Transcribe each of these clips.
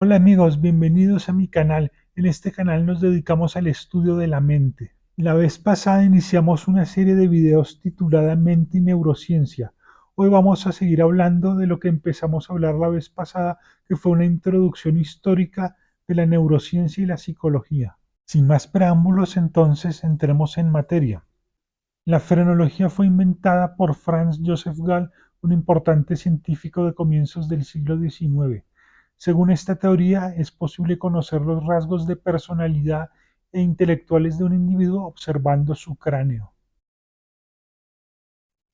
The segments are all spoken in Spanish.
Hola amigos, bienvenidos a mi canal. En este canal nos dedicamos al estudio de la mente. La vez pasada iniciamos una serie de videos titulada Mente y Neurociencia. Hoy vamos a seguir hablando de lo que empezamos a hablar la vez pasada, que fue una introducción histórica de la neurociencia y la psicología. Sin más preámbulos, entonces entremos en materia. La frenología fue inventada por Franz Joseph Gall, un importante científico de comienzos del siglo XIX. Según esta teoría, es posible conocer los rasgos de personalidad e intelectuales de un individuo observando su cráneo.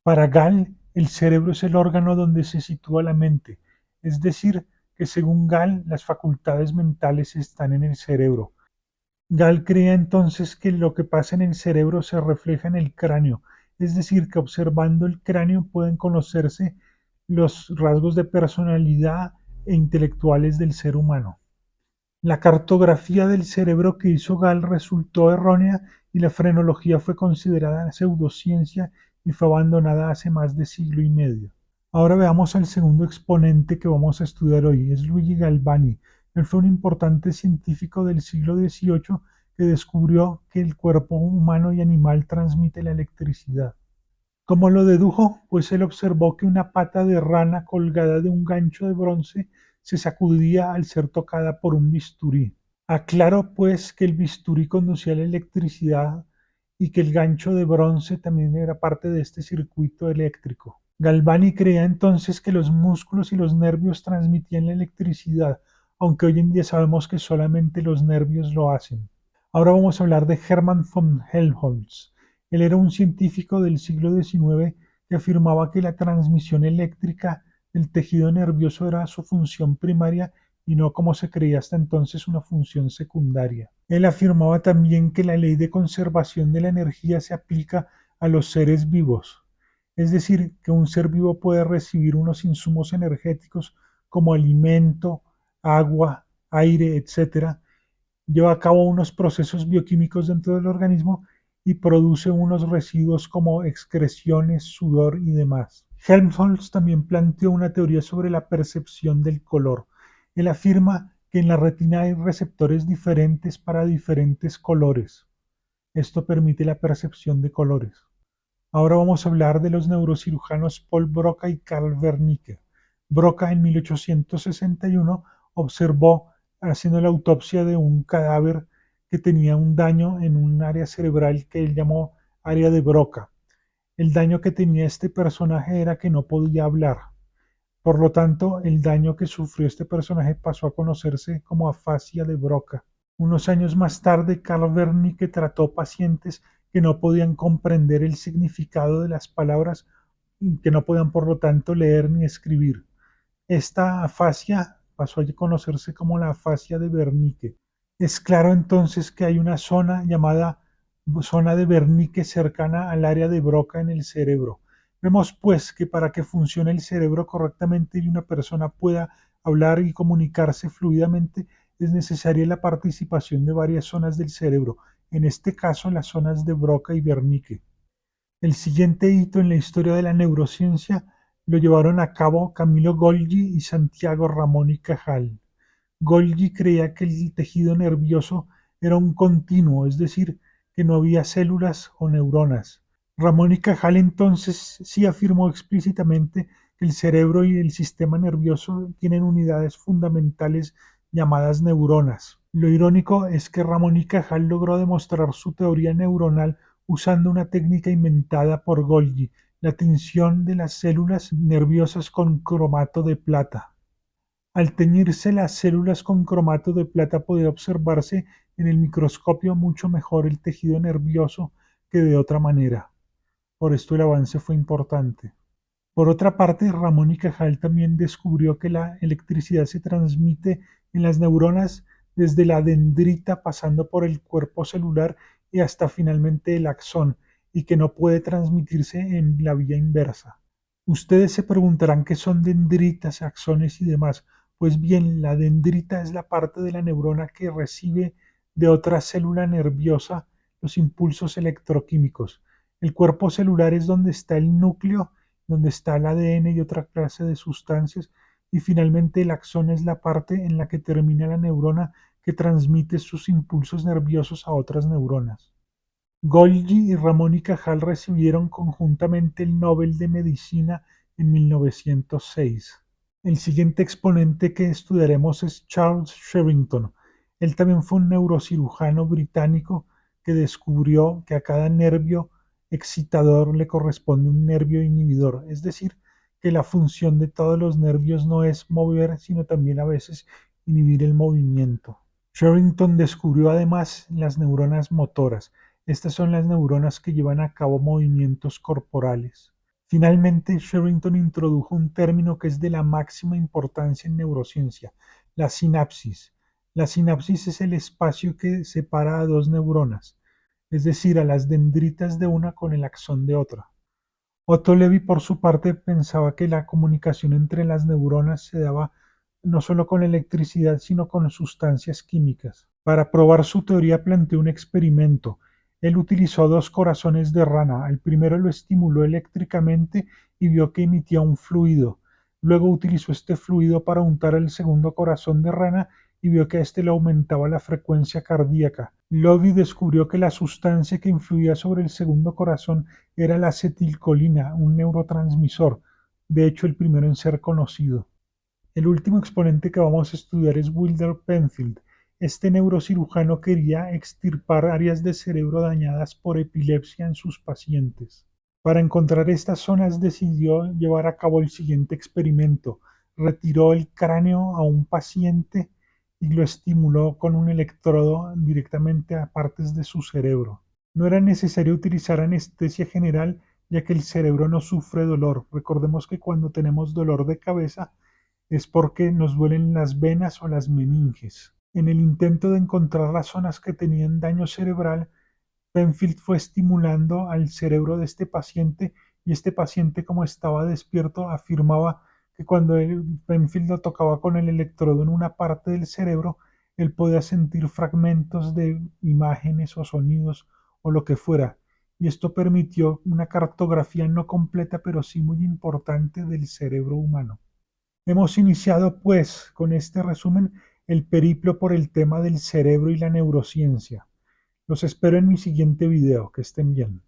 Para Gall, el cerebro es el órgano donde se sitúa la mente, es decir, que según Gall, las facultades mentales están en el cerebro. Gall creía entonces que lo que pasa en el cerebro se refleja en el cráneo, es decir, que observando el cráneo pueden conocerse los rasgos de personalidad e intelectuales del ser humano. La cartografía del cerebro que hizo Gall resultó errónea y la frenología fue considerada pseudociencia y fue abandonada hace más de siglo y medio. Ahora veamos al segundo exponente que vamos a estudiar hoy, es Luigi Galvani. Él fue un importante científico del siglo XVIII que descubrió que el cuerpo humano y animal transmite la electricidad. ¿Cómo lo dedujo? Pues él observó que una pata de rana colgada de un gancho de bronce se sacudía al ser tocada por un bisturí. Aclaró pues que el bisturí conducía la electricidad y que el gancho de bronce también era parte de este circuito eléctrico. Galvani creía entonces que los músculos y los nervios transmitían la electricidad, aunque hoy en día sabemos que solamente los nervios lo hacen. Ahora vamos a hablar de Hermann von Helmholtz. Él era un científico del siglo XIX que afirmaba que la transmisión eléctrica del tejido nervioso era su función primaria y no como se creía hasta entonces una función secundaria. Él afirmaba también que la ley de conservación de la energía se aplica a los seres vivos, es decir, que un ser vivo puede recibir unos insumos energéticos como alimento, agua, aire, etcétera, lleva a cabo unos procesos bioquímicos dentro del organismo y produce unos residuos como excreciones, sudor y demás. Helmholtz también planteó una teoría sobre la percepción del color. Él afirma que en la retina hay receptores diferentes para diferentes colores. Esto permite la percepción de colores. Ahora vamos a hablar de los neurocirujanos Paul Broca y Carl Wernicke. Broca en 1861 observó, haciendo la autopsia de un cadáver que tenía un daño en un área cerebral que él llamó área de Broca. El daño que tenía este personaje era que no podía hablar. Por lo tanto, el daño que sufrió este personaje pasó a conocerse como afasia de Broca. Unos años más tarde, Carl Wernicke trató pacientes que no podían comprender el significado de las palabras, que no podían por lo tanto leer ni escribir. Esta afasia pasó a conocerse como la afasia de Wernicke. Es claro entonces que hay una zona llamada zona de Wernicke cercana al área de Broca en el cerebro. Vemos pues que para que funcione el cerebro correctamente y una persona pueda hablar y comunicarse fluidamente, es necesaria la participación de varias zonas del cerebro, en este caso las zonas de Broca y Wernicke. El siguiente hito en la historia de la neurociencia lo llevaron a cabo Camilo Golgi y Santiago Ramón y Cajal. Golgi creía que el tejido nervioso era un continuo, es decir, que no había células o neuronas. Ramón y Cajal entonces sí afirmó explícitamente que el cerebro y el sistema nervioso tienen unidades fundamentales llamadas neuronas. Lo irónico es que Ramón y Cajal logró demostrar su teoría neuronal usando una técnica inventada por Golgi, la tinción de las células nerviosas con cromato de plata. Al teñirse las células con cromato de plata podía observarse en el microscopio mucho mejor el tejido nervioso que de otra manera. Por esto el avance fue importante. Por otra parte, Ramón y Cajal también descubrió que la electricidad se transmite en las neuronas desde la dendrita pasando por el cuerpo celular y hasta finalmente el axón, y que no puede transmitirse en la vía inversa. Ustedes se preguntarán qué son dendritas, axones y demás. Pues bien, la dendrita es la parte de la neurona que recibe de otra célula nerviosa los impulsos electroquímicos. El cuerpo celular es donde está el núcleo, donde está el ADN y otra clase de sustancias, y finalmente el axón es la parte en la que termina la neurona que transmite sus impulsos nerviosos a otras neuronas. Golgi y Ramón y Cajal recibieron conjuntamente el Nobel de Medicina en 1906. El siguiente exponente que estudiaremos es Charles Sherrington. Él también fue un neurocirujano británico que descubrió que a cada nervio excitador le corresponde un nervio inhibidor, es decir, que la función de todos los nervios no es mover, sino también a veces inhibir el movimiento. Sherrington descubrió además las neuronas motoras. Estas son las neuronas que llevan a cabo movimientos corporales. Finalmente, Sherrington introdujo un término que es de la máxima importancia en neurociencia, la sinapsis. La sinapsis es el espacio que separa a dos neuronas, es decir, a las dendritas de una con el axón de otra. Otto Lewy, por su parte, pensaba que la comunicación entre las neuronas se daba no solo con electricidad, sino con sustancias químicas. Para probar su teoría planteó un experimento. Él utilizó dos corazones de rana. Al primero lo estimuló eléctricamente y vio que emitía un fluido. Luego utilizó este fluido para untar el segundo corazón de rana y vio que a este le aumentaba la frecuencia cardíaca. Lovi descubrió que la sustancia que influía sobre el segundo corazón era la acetilcolina, un neurotransmisor, de hecho el primero en ser conocido. El último exponente que vamos a estudiar es Wilder Penfield. Este neurocirujano quería extirpar áreas de cerebro dañadas por epilepsia en sus pacientes. Para encontrar estas zonas decidió llevar a cabo el siguiente experimento. Retiró el cráneo a un paciente y lo estimuló con un electrodo directamente a partes de su cerebro. No era necesario utilizar anestesia general ya que el cerebro no sufre dolor. Recordemos que cuando tenemos dolor de cabeza es porque nos duelen las venas o las meninges. En el intento de encontrar las zonas que tenían daño cerebral, Penfield fue estimulando al cerebro de este paciente y este paciente, como estaba despierto, afirmaba que cuando Penfield lo tocaba con el electrodo en una parte del cerebro, él podía sentir fragmentos de imágenes o sonidos o lo que fuera. Y esto permitió una cartografía no completa, pero sí muy importante del cerebro humano. Hemos iniciado, pues, con este resumen, el periplo por el tema del cerebro y la neurociencia. Los espero en mi siguiente video. Que estén bien.